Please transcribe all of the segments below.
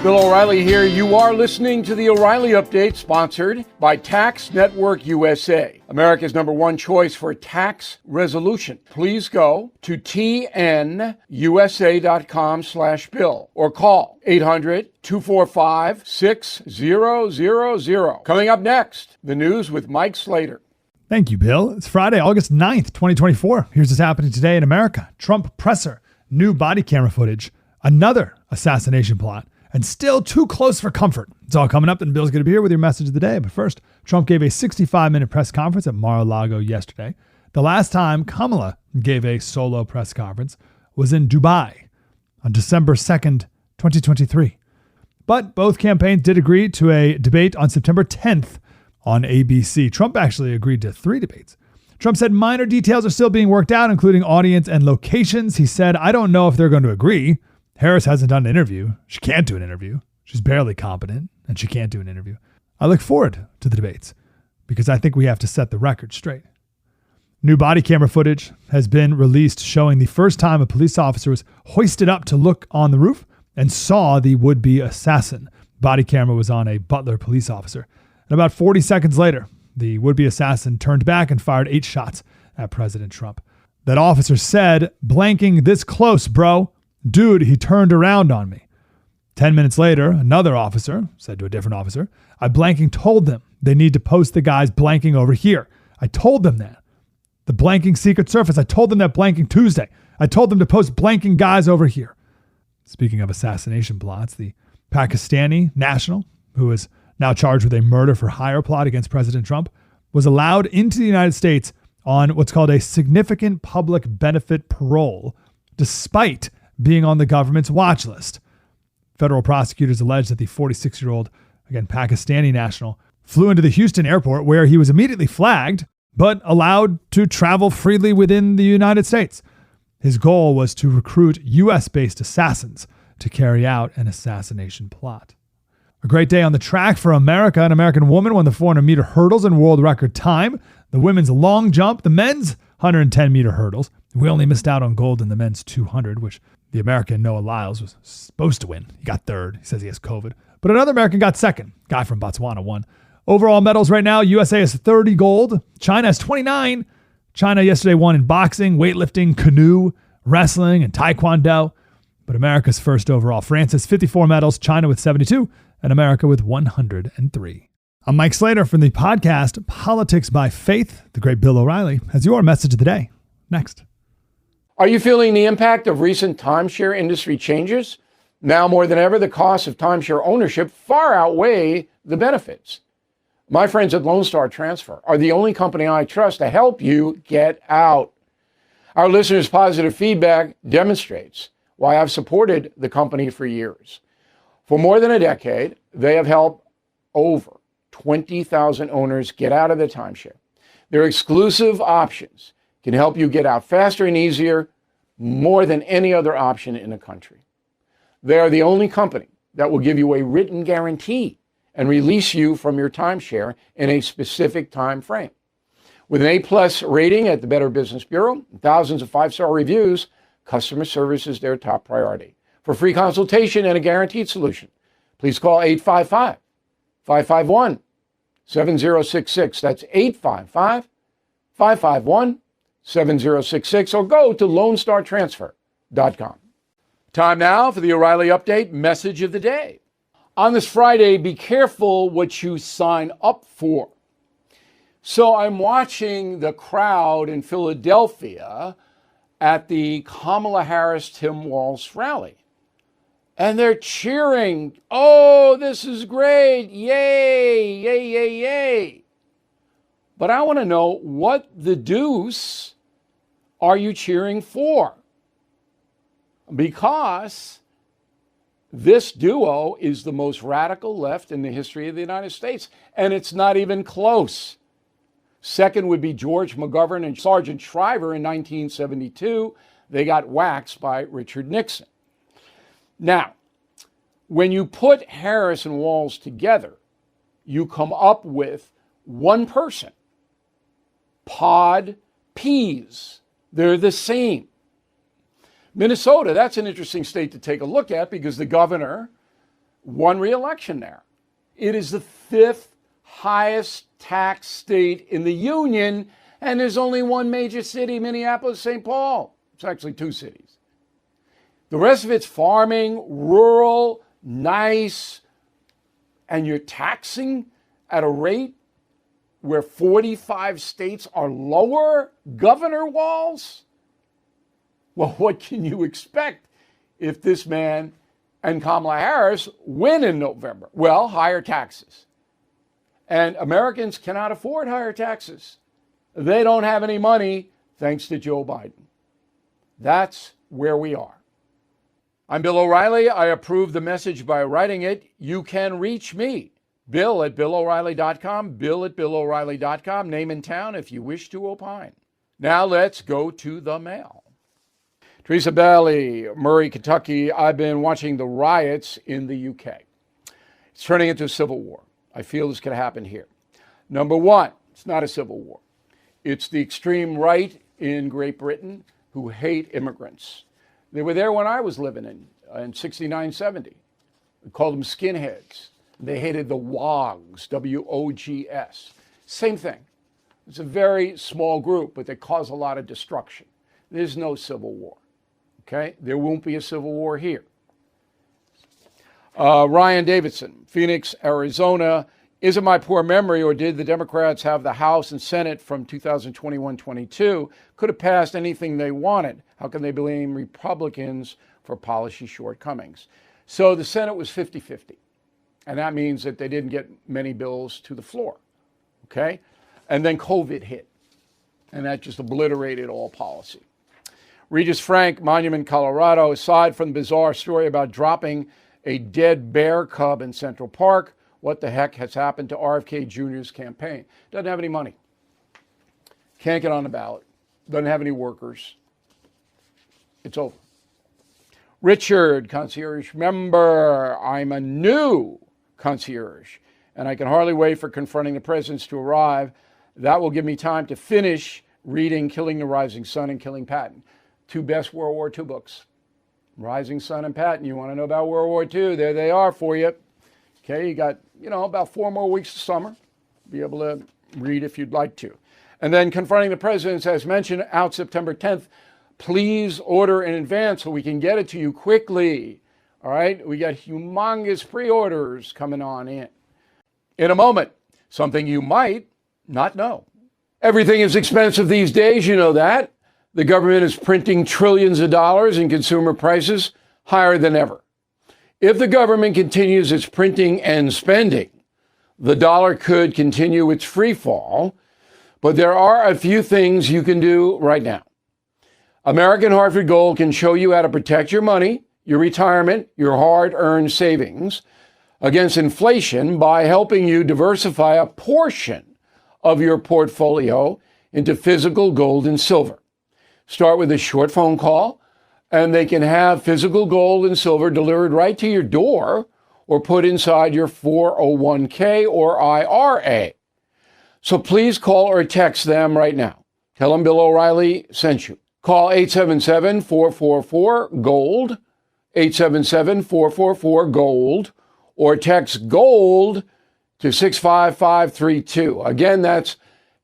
Bill O'Reilly here. You are listening to the O'Reilly Update, sponsored by Tax Network USA, America's #1 choice for tax resolution. Please go to tnusa.com/bill or call 800-245-6000. Coming up next, the news with Mike Slater. Thank you, Bill. It's Friday, August 9th, 2024. Here's what's happening today in America. Trump presser, new body camera footage, another assassination plot, and still too close for comfort. It's all coming up, and Bill's going to be here with your message of the day. But first, Trump gave a 65-minute press conference at Mar-a-Lago yesterday. The last time Kamala gave a solo press conference was in Dubai on December 2nd, 2023. But both campaigns did agree to a debate on September 10th on ABC. Trump actually agreed to 3 debates. Trump said minor details are still being worked out, including audience and locations. He said, "I don't know if they're going to agree. Harris hasn't done an interview. She can't do an interview. She's barely competent, and she can't do an interview. I look forward to the debates because I think we have to set the record straight." New body camera footage has been released showing the first time a police officer was hoisted up to look on the roof and saw the would-be assassin. Body camera was on a Butler police officer. And about 40 seconds later, the would-be assassin turned back and fired 8 shots at President Trump. That officer said, "Blanking this close, bro. Dude, he turned around on me." 10 minutes later, another officer said to a different officer, "I blanking told them they need to post the guys blanking over here. I told them that. The blanking Secret Service, I told them that blanking Tuesday. I told them to post blanking guys over here." Speaking of assassination plots, the Pakistani national, who is now charged with a murder for hire plot against President Trump, was allowed into the United States on what's called a significant public benefit parole, despite being on the government's watch list. Federal prosecutors allege that the 46-year-old, again, Pakistani national, flew into the Houston airport where he was immediately flagged, but allowed to travel freely within the United States. His goal was to recruit U.S.-based assassins to carry out an assassination plot. A great day on the track for America. An American woman won the 400-meter hurdles in world record time, the women's long jump, the men's 110-meter hurdles. We only missed out on gold in the men's 200, which the American Noah Lyles was supposed to win. He got third. He says he has COVID. But another American got second. Guy from Botswana won. Overall medals right now, USA has 30 gold. China has 29. China yesterday won in boxing, weightlifting, canoe, wrestling, and taekwondo. But America's first overall. France has 54 medals, China with 72, and America with 103. I'm Mike Slater from the podcast Politics by Faith. The great Bill O'Reilly has your message of the day. Next. Are you feeling the impact of recent timeshare industry changes? Now more than ever, the costs of timeshare ownership far outweigh the benefits. My friends at Lone Star Transfer are the only company I trust to help you get out. Our listeners' positive feedback demonstrates why I've supported the company for years. For more than a decade, they have helped over 20,000 owners get out of the timeshare. Their exclusive options can help you get out faster and easier, more than any other option in the country. They are the only company that will give you a written guarantee and release you from your timeshare in a specific time frame. With an A+ rating at the Better Business Bureau, and thousands of 5-star reviews, customer service is their top priority. For free consultation and a guaranteed solution, please call 855-551-7066. That's 855-551-7066, or go to LoneStarTransfer.com. Time now for the O'Reilly Update message of the day. On this Friday, be careful what you sign up for. So I'm watching the crowd in Philadelphia at the Kamala Harris-Tim Walz rally. And they're cheering, "Oh, this is great, yay, yay, yay, yay." But I want to know, what the deuce are you cheering for? Because this duo is the most radical left in the history of the United States, and it's not even close. Second would be George McGovern and Sergeant Shriver in 1972. They got waxed by Richard Nixon. Now, when you put Harris and Walz together, you come up with one person. Pod peas. They're the same. Minnesota, that's an interesting state to take a look at because the governor won re-election there. It is the fifth highest tax state in the union, and there's only one major city, Minneapolis, St. Paul. It's actually two cities. The rest of it's farming, rural, nice, and you're taxing at a rate where 45 states are lower, Governor Walz? Well, what can you expect if this man and Kamala Harris win in November? Well, higher taxes. And Americans cannot afford higher taxes. They don't have any money thanks to Joe Biden. That's where we are. I'm Bill O'Reilly. I approve the message by writing it. You can reach me, Bill at BillO'Reilly.com, Bill at BillO'Reilly.com, name and town if you wish to opine. Now let's go to the mail. Teresa Bailey, Murray, Kentucky. I've been watching the riots in the UK. It's turning into a civil war. I feel this could happen here. Number one, it's not a civil war. It's the extreme right in Great Britain who hate immigrants. They were there when I was living in 69, 70. We called them skinheads. They hated the WOGs, W-O-G-S. Same thing. It's a very small group, but they cause a lot of destruction. There's no civil war. Okay? There won't be a civil war here. Ryan Davidson, Phoenix, Arizona. Is it my poor memory, or did the Democrats have the House and Senate from 2021-22? Could have passed anything they wanted. How can they blame Republicans for policy shortcomings? So the Senate was 50-50. And that means that they didn't get many bills to the floor. Okay? And then COVID hit. And that just obliterated all policy. Regis Frank, Monument, Colorado. Aside from the bizarre story about dropping a dead bear cub in Central Park, what the heck has happened to RFK Jr.'s campaign? Doesn't have any money. Can't get on the ballot. Doesn't have any workers. It's over. Richard, concierge member. I'm a new concierge, and I can hardly wait for Confronting the Presidents to arrive. That will give me time to finish reading Killing the Rising Sun and Killing Patton. Two best World War II books. Rising Sun and Patton. You want to know about World War II? There they are for you. Okay, you got, about 4 more weeks of summer. Be able to read if you'd like to. And then Confronting the Presidents, as mentioned, out September 10th. Please order in advance so we can get it to you quickly. All right, we got humongous pre-orders coming on in. In a moment, something you might not know. Everything is expensive these days, you know that. The government is printing trillions of dollars and consumer prices higher than ever. If the government continues its printing and spending, the dollar could continue its free fall, but there are a few things you can do right now. American Hartford Gold can show you how to protect your money, your retirement, your hard-earned savings against inflation by helping you diversify a portion of your portfolio into physical gold and silver. Start with a short phone call, and they can have physical gold and silver delivered right to your door or put inside your 401k or IRA. So please call or text them right now. Tell them Bill O'Reilly sent you. Call 877-444-GOLD, 877-444-GOLD, or text GOLD to 65532. Again, that's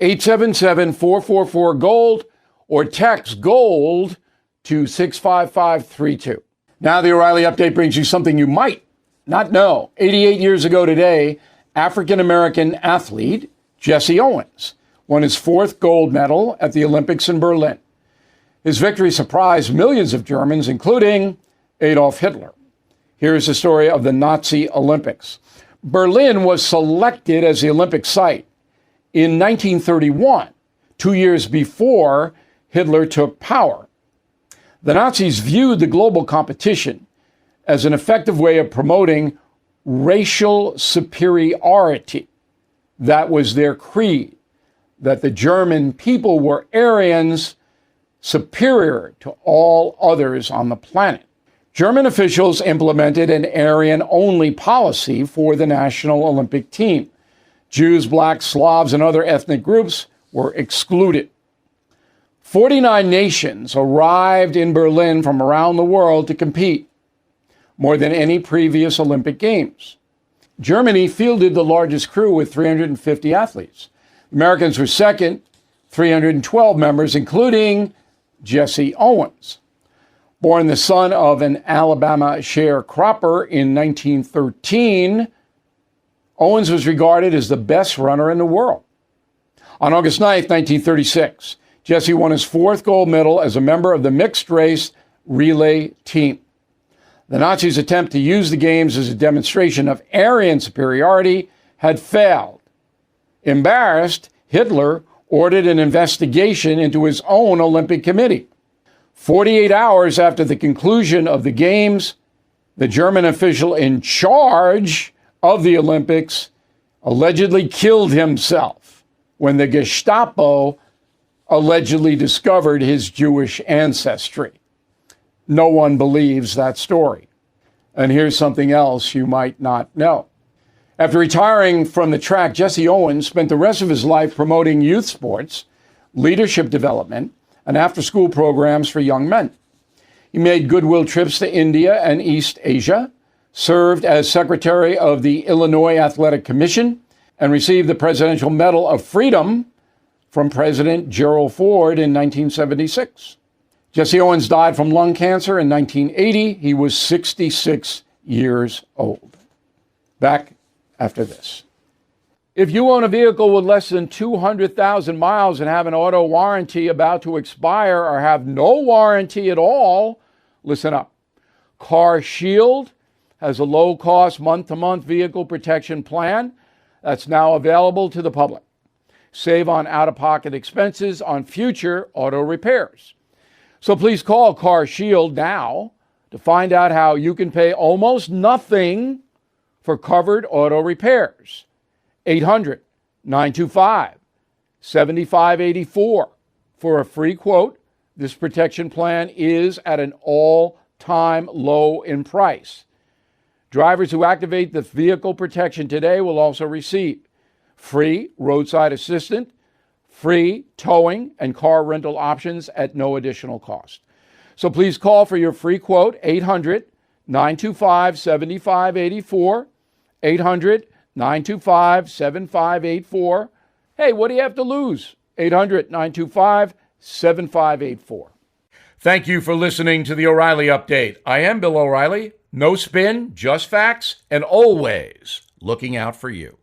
877-444-GOLD, or text GOLD to 65532. Now the O'Reilly Update brings you something you might not know. 88 years ago today, African-American athlete Jesse Owens won his 4th gold medal at the Olympics in Berlin. His victory surprised millions of Germans, including Adolf Hitler. Here's the story of the Nazi Olympics. Berlin was selected as the Olympic site in 1931, 2 years before Hitler took power. The Nazis viewed the global competition as an effective way of promoting racial superiority. That was their creed, that the German people were Aryans, superior to all others on the planet. German officials implemented an Aryan-only policy for the national Olympic team. Jews, blacks, Slavs, and other ethnic groups were excluded. 49 nations arrived in Berlin from around the world to compete. more than any previous Olympic Games. Germany fielded the largest crew with 350 athletes. Americans were second, 312 members, including Jesse Owens. Born the son of an Alabama sharecropper in 1913, Owens was regarded as the best runner in the world. On August 9, 1936, Jesse won his fourth gold medal as a member of the mixed race relay team. The Nazis' attempt to use the games as a demonstration of Aryan superiority had failed. Embarrassed, Hitler ordered an investigation into his own Olympic Committee. 48 hours after the conclusion of the Games, the German official in charge of the Olympics allegedly killed himself when the Gestapo allegedly discovered his Jewish ancestry. No one believes that story. And here's something else you might not know. After retiring from the track, Jesse Owens spent the rest of his life promoting youth sports, leadership development, and after-school programs for young men. He made goodwill trips to India and East Asia, served as secretary of the Illinois Athletic Commission, and received the Presidential Medal of Freedom from President Gerald Ford in 1976. Jesse Owens died from lung cancer in 1980. He was 66 years old. Back after this. If you own a vehicle with less than 200,000 miles and have an auto warranty about to expire or have no warranty at all, listen up. Car Shield has a low-cost month-to-month vehicle protection plan that's now available to the public. Save on out-of-pocket expenses on future auto repairs. So please call Car Shield now to find out how you can pay almost nothing for covered auto repairs. 800-925-7584 for a free quote. This protection plan is at an all-time low in price. Drivers who activate the vehicle protection today will also receive free roadside assistance, free towing and car rental options at no additional cost. So please call for your free quote, 800-925-7584, 800-925-7584. Hey, what do you have to lose? 800-925-7584. Thank you for listening to the O'Reilly Update. I am Bill O'Reilly. No spin, just facts, and always looking out for you.